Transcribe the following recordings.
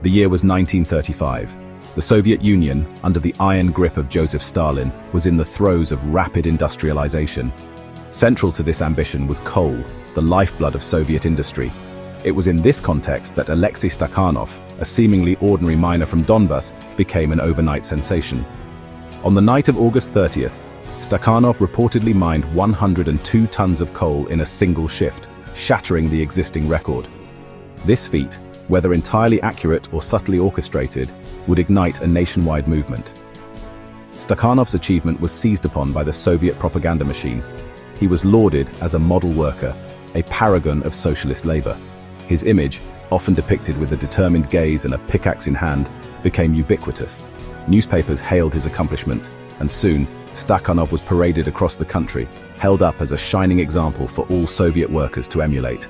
The year was 1935. The Soviet Union, under the iron grip of Joseph Stalin, was in the throes of rapid industrialization. Central to this ambition was coal, the lifeblood of Soviet industry. It was in this context that Alexei Stakhanov, a seemingly ordinary miner from Donbas, became an overnight sensation. On the night of August 30th, Stakhanov reportedly mined 102 tons of coal in a single shift, shattering the existing record. This feat, whether entirely accurate or subtly orchestrated, would ignite a nationwide movement. Stakhanov's achievement was seized upon by the Soviet propaganda machine. He was lauded as a model worker, a paragon of socialist labor. His image, often depicted with a determined gaze and a pickaxe in hand, became ubiquitous. Newspapers hailed his accomplishment, and soon, Stakhanov was paraded across the country, held up as a shining example for all Soviet workers to emulate.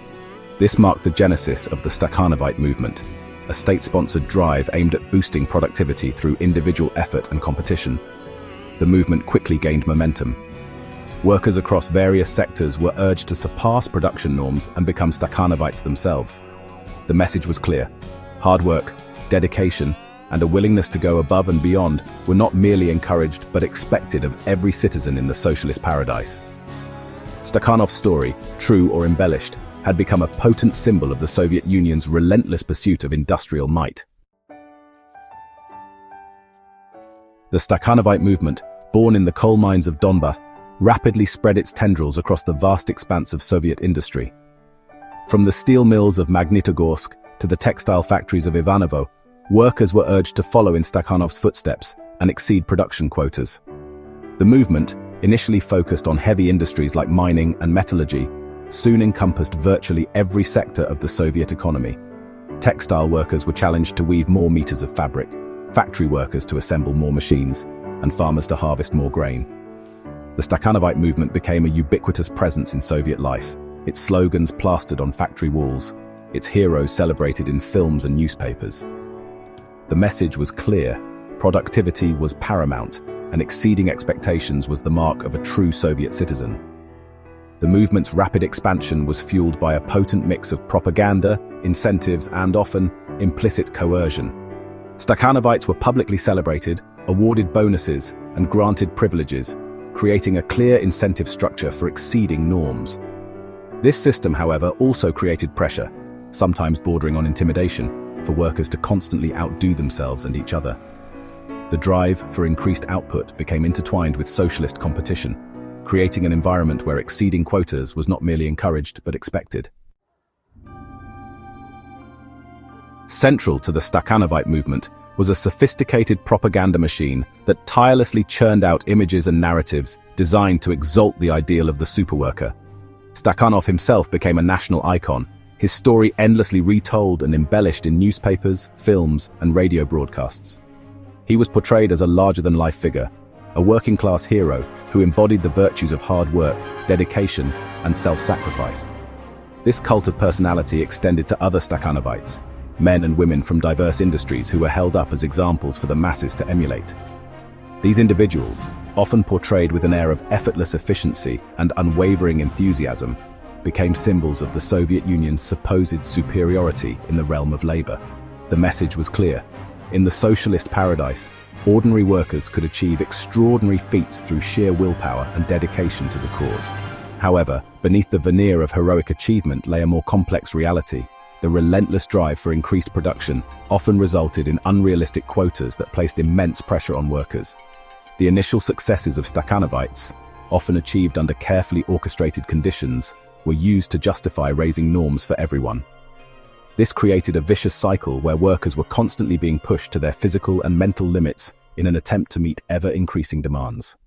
This marked the genesis of the Stakhanovite Movement, a state-sponsored drive aimed at boosting productivity through individual effort and competition. The movement quickly gained momentum. Workers across various sectors were urged to surpass production norms and become Stakhanovites themselves. The message was clear. Hard work, dedication, and a willingness to go above and beyond were not merely encouraged but expected of every citizen in the socialist paradise. Stakhanov's story, true or embellished, had become a potent symbol of the Soviet Union's relentless pursuit of industrial might. The Stakhanovite movement, born in the coal mines of Donbas, rapidly spread its tendrils across the vast expanse of Soviet industry. From the steel mills of Magnitogorsk to the textile factories of Ivanovo, workers were urged to follow in Stakhanov's footsteps and exceed production quotas. The movement, initially focused on heavy industries like mining and metallurgy, soon encompassed virtually every sector of the Soviet economy. Textile workers were challenged to weave more meters of fabric, factory workers to assemble more machines, and farmers to harvest more grain. The Stakhanovite movement became a ubiquitous presence in Soviet life, its slogans plastered on factory walls, its heroes celebrated in films and newspapers. The message was clear: productivity was paramount, and exceeding expectations was the mark of a true Soviet citizen. The movement's rapid expansion was fueled by a potent mix of propaganda, incentives, and often implicit coercion. Stakhanovites were publicly celebrated, awarded bonuses, and granted privileges, creating a clear incentive structure for exceeding norms. This system, however, also created pressure, sometimes bordering on intimidation, for workers to constantly outdo themselves and each other. The drive for increased output became intertwined with socialist competition, creating an environment where exceeding quotas was not merely encouraged but expected. Central to the Stakhanovite movement was a sophisticated propaganda machine that tirelessly churned out images and narratives designed to exalt the ideal of the superworker. Stakhanov himself became a national icon, his story endlessly retold and embellished in newspapers, films, and radio broadcasts. He was portrayed as a larger-than-life figure, a working-class hero who embodied the virtues of hard work, dedication, and self-sacrifice. This cult of personality extended to other Stakhanovites, men and women from diverse industries who were held up as examples for the masses to emulate. These individuals, often portrayed with an air of effortless efficiency and unwavering enthusiasm, became symbols of the Soviet Union's supposed superiority in the realm of labor. The message was clear: in the socialist paradise, ordinary workers could achieve extraordinary feats through sheer willpower and dedication to the cause. However, beneath the veneer of heroic achievement lay a more complex reality. The relentless drive for increased production often resulted in unrealistic quotas that placed immense pressure on workers. The initial successes of Stakhanovites, often achieved under carefully orchestrated conditions, were used to justify raising norms for everyone. This created a vicious cycle where workers were constantly being pushed to their physical and mental limits in an attempt to meet ever-increasing demands.